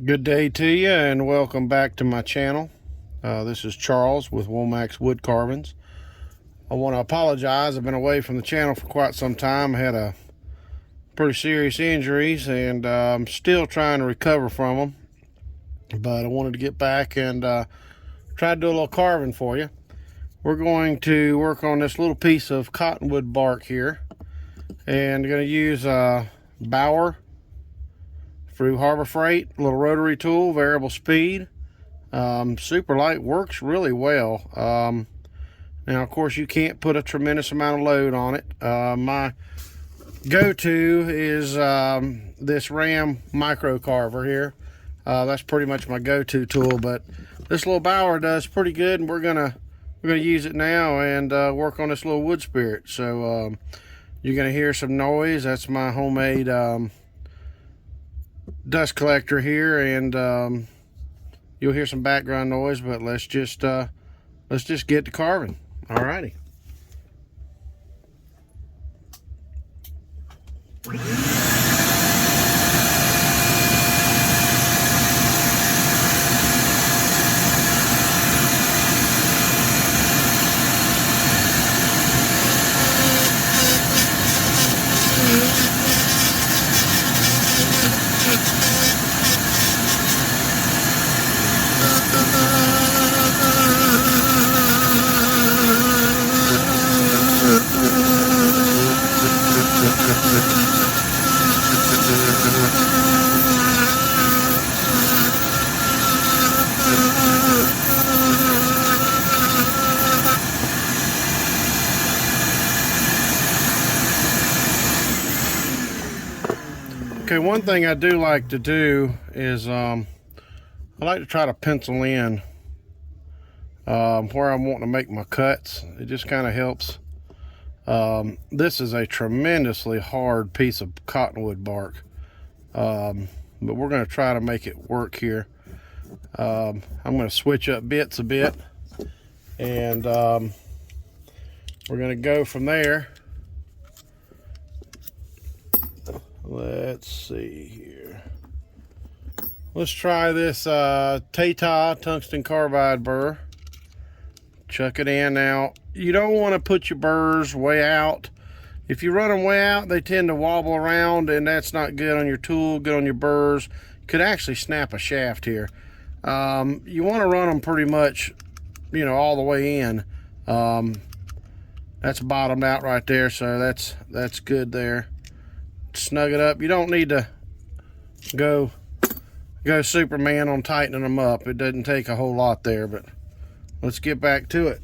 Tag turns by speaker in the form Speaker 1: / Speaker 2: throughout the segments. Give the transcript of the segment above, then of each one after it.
Speaker 1: Good day to you and welcome back to my channel. This is Charles with Womax Wood Carvings. I want to apologize. I've been away from the channel for quite some time. I had a pretty serious injuries and I'm still trying to recover from them. But I wanted to get back and try to do a little carving for you. We're going to work on this little piece of cottonwood bark here. And going to use Bauer through Harbor Freight, a little rotary tool, variable speed. Super light, works really well. Now, of course, you can't put a tremendous amount of load on it. My go-to is this Ram micro carver here. That's pretty much my go-to tool, but this little Bauer does pretty good, and we're gonna use it now and work on this little wood spirit. So you're gonna hear some noise. That's my homemade dust collector here, and you'll hear some background noise, but let's just get to carving. Alrighty. Okay, one thing I do like to do is I like to try to pencil in where I'm wanting to make my cuts. It just kind of helps. This is a tremendously hard piece of cottonwood bark, but we're going to try to make it work here. I'm going to switch up bits a bit, and we're going to go from there. Let's see here. Let's try this Tata tungsten carbide burr. Chuck it in. Now, you don't want to put your burrs way out. If you run them way out, they tend to wobble around, and that's not good on your tool, good on your burrs. Could actually snap a shaft here. You want to run them pretty much, all the way in. That's bottomed out right there, so that's good there. Snug it up. You don't need to go Superman on tightening them up. It doesn't take a whole lot there, but let's get back to it.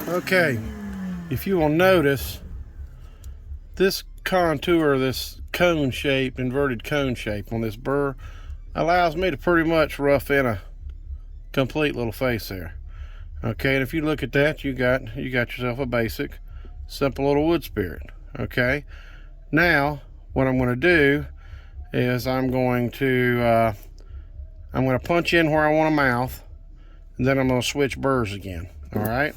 Speaker 1: Okay, if you will notice, this contour, this cone shape, inverted cone shape on this burr allows me to pretty much rough in a complete little face there. Okay, and if you look at that, you got yourself a basic, simple little wood spirit. Okay, Now, what I'm going to do is I'm going to punch in where I want a mouth, and then I'm going to switch burrs again. All right.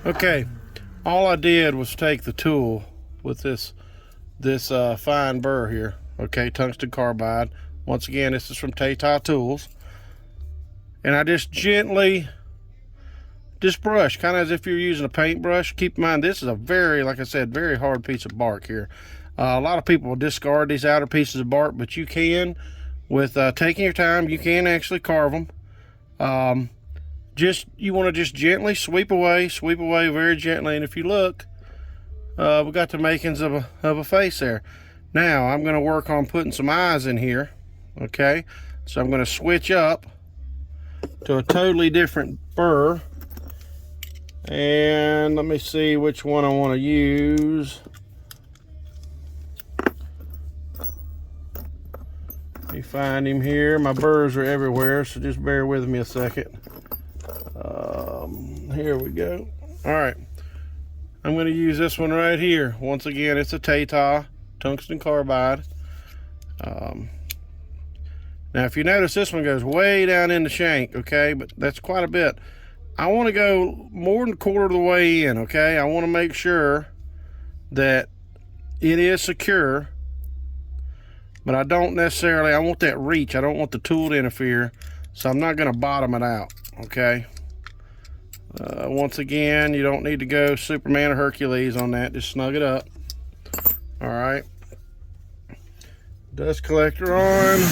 Speaker 1: Okay, all I did was take the tool with this fine burr here. Okay, tungsten carbide. Once again, this is from Tata Tools, and I just gently brush, kind of as if you're using a paintbrush. Keep in mind, this is a very, like I said, very hard piece of bark here. A lot of people will discard these outer pieces of bark, but you can, with taking your time, you can actually carve them. You want to just gently sweep away very gently, and if you look, we got the makings of a face there. Now I'm going to work on putting some eyes in here. Okay, so I'm going to switch up to a totally different burr, and let me see which one I want to use. Let me find him here. My burrs are everywhere, so just bear with me a second. Here we go. All right, I'm going to use this one right here. Once again, it's a Tata tungsten carbide. Now if you notice, this one goes way down in the shank, okay, but that's quite a bit. I want to go more than a quarter of the way in, okay. I want to make sure that it is secure, but I don't necessarily, I want that reach. I don't want the tool to interfere, so I'm not going to bottom it out, okay. Once again, you don't need to go Superman or Hercules on that. Just snug it up. All right. Dust collector on.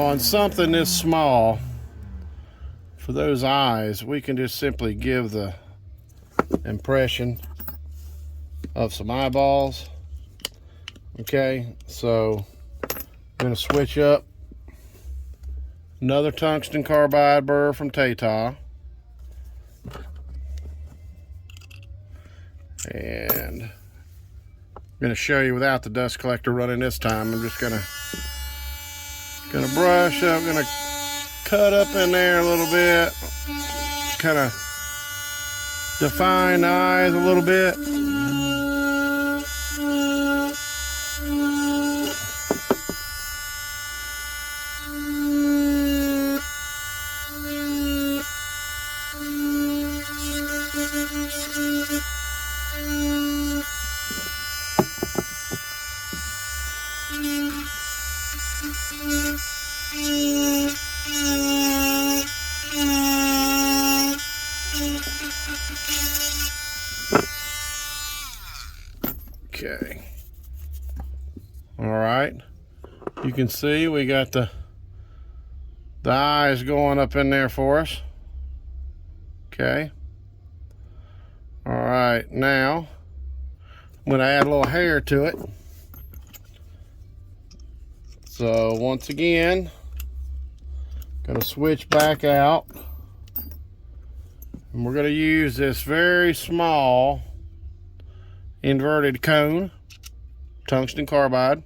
Speaker 1: on something this small, for those eyes, we can just simply give the impression of some eyeballs. Okay, so I'm going to switch up another tungsten carbide burr from Tata. And I'm going to show you without the dust collector running this time. I'm just going to brush up, going to cut up in there a little bit, kind of define the eyes a little bit. Okay. All right. You can see we got the eyes going up in there for us. Okay. All right. Now I'm going to add a little hair to it. So once again, going to switch back out. And we're going to use this very small inverted cone tungsten carbide.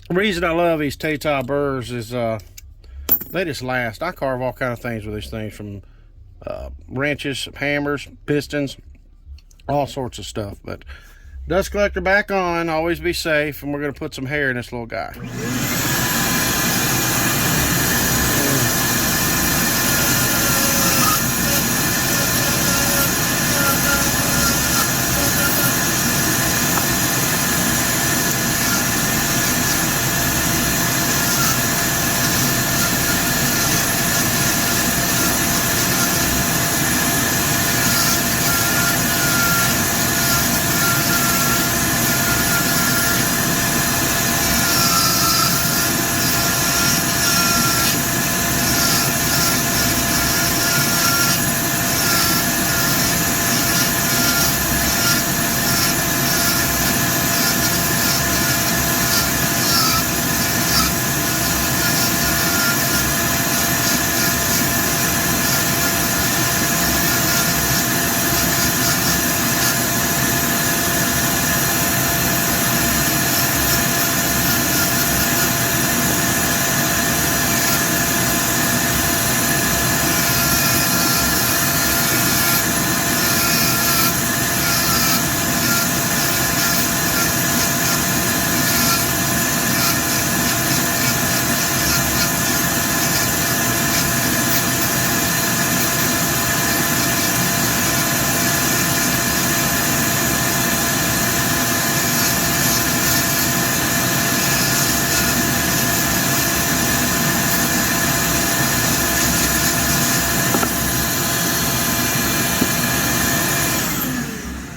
Speaker 1: The reason I love these Tata burrs is they just last. I carve all kind of things with these things, from wrenches, hammers, pistons, all sorts of stuff. But dust collector back on, always be safe, and we're going to put some hair in this little guy.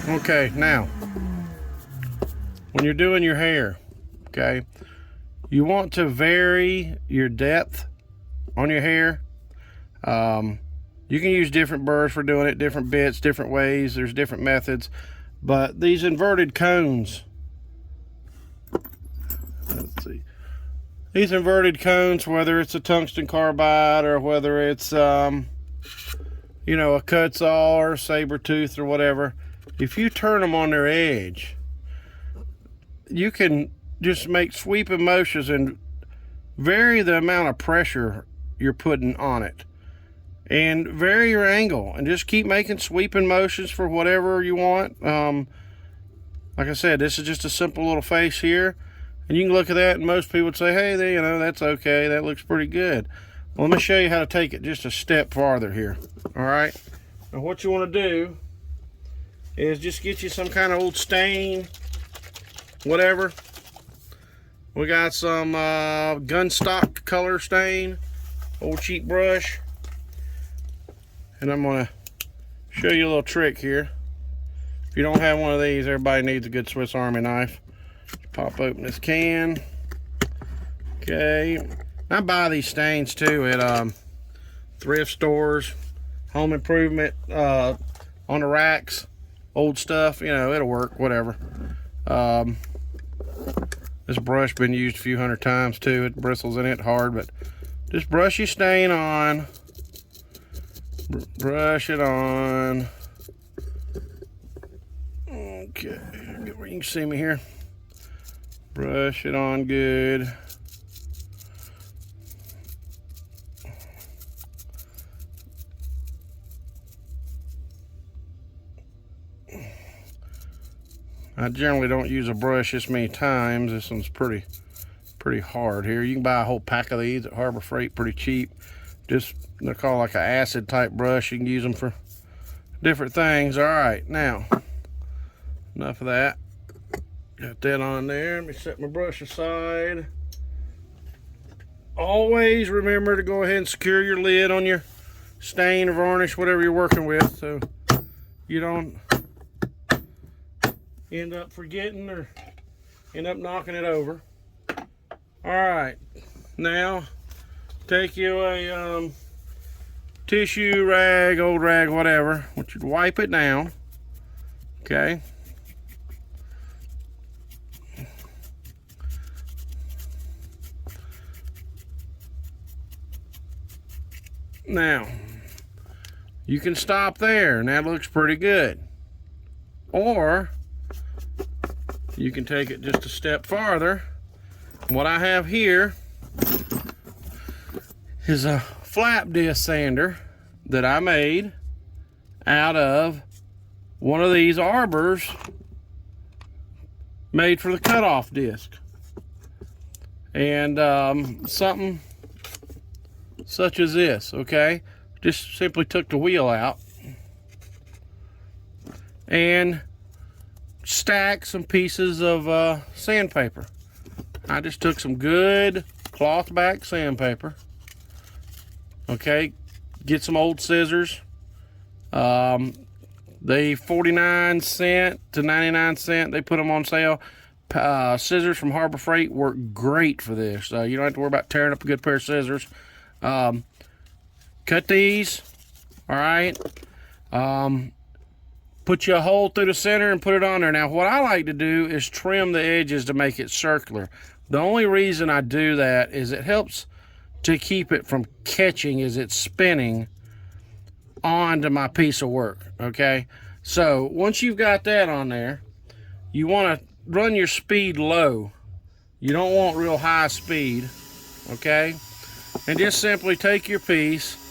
Speaker 1: Okay, now, when you're doing your hair, okay, you want to vary your depth on your hair. You can use different burrs for doing it, different bits, different ways. There's different methods. But these inverted cones, let's see. These inverted cones, whether it's a tungsten carbide or whether it's, you know, a Kutzall or a saber tooth or whatever, if you turn them on their edge, you can just make sweeping motions and vary the amount of pressure you're putting on it, and vary your angle, and just keep making sweeping motions for whatever you want. Like I said, this is just a simple little face here, and you can look at that and most people would say, hey, you know, that's okay, that looks pretty good. Well, let me show you how to take it just a step farther here. All right, now what you want to do is just get you some kind of old stain, whatever. We got some gunstock color stain, old cheap brush. And I'm gonna show you a little trick here. If you don't have one of these, everybody needs a good Swiss Army knife. Just pop open this can. Okay. I buy these stains too at thrift stores, home improvement, on the racks, old stuff, you know, it'll work, whatever. This brush been used a few hundred times too. It bristles in it hard, but just brush your stain on. Brush it on. Okay, get where you can see me here. Brush it on good. I generally don't use a brush this many times. This one's pretty hard here. You can buy a whole pack of these at Harbor Freight pretty cheap. Just, they're called like an acid type brush. You can use them for different things. All right, now, enough of that. Got that on there. Let me set my brush aside. Always remember to go ahead and secure your lid on your stain or varnish, whatever you're working with, so you don't end up forgetting or end up knocking it over. All right, now take you a tissue, rag, old rag, whatever. I want you to wipe it down, okay? Now, you can stop there, and that looks pretty good. Or you can take it just a step farther. What I have here is a flap disc sander that I made out of one of these arbors made for the cutoff disc. And something such as this, okay? Just simply took the wheel out and stacked some pieces of sandpaper. I just took some good cloth back sandpaper. Okay, get some old scissors. They 49 cents to 99 cents. They put them on sale. Scissors from Harbor Freight work great for this. You don't have to worry about tearing up a good pair of scissors. Cut these, all right. Put you a hole through the center and put it on there. Now, what I like to do is trim the edges to make it circular. The only reason I do that is it helps to keep it from catching as it's spinning onto my piece of work, okay? So once you've got that on there, you want to run your speed low. You don't want real high speed, okay? And just simply take your piece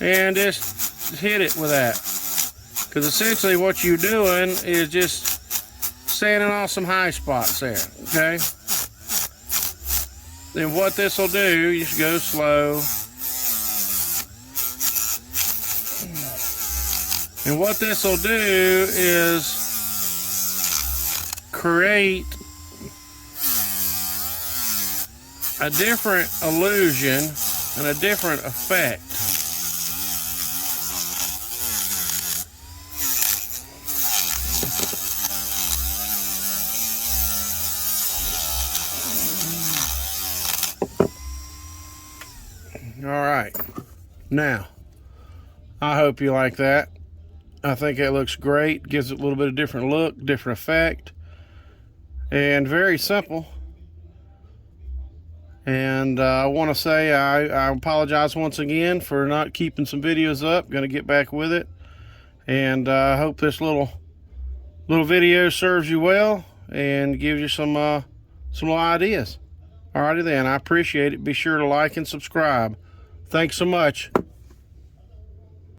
Speaker 1: and just hit it with that. Because essentially what you're doing is just sanding off some high spots there, okay? Then what this will do, you just go slow. And what this will do is create a different illusion and a different effect. All right, now I hope you like that. I think it looks great. Gives it a little bit of different look, different effect, and very simple. And I want to say I apologize once again for not keeping some videos up. Going to get back with it, and I hope this little video serves you well and gives you some little ideas. Alrighty then, I appreciate it. Be sure to like and subscribe. Thanks so much.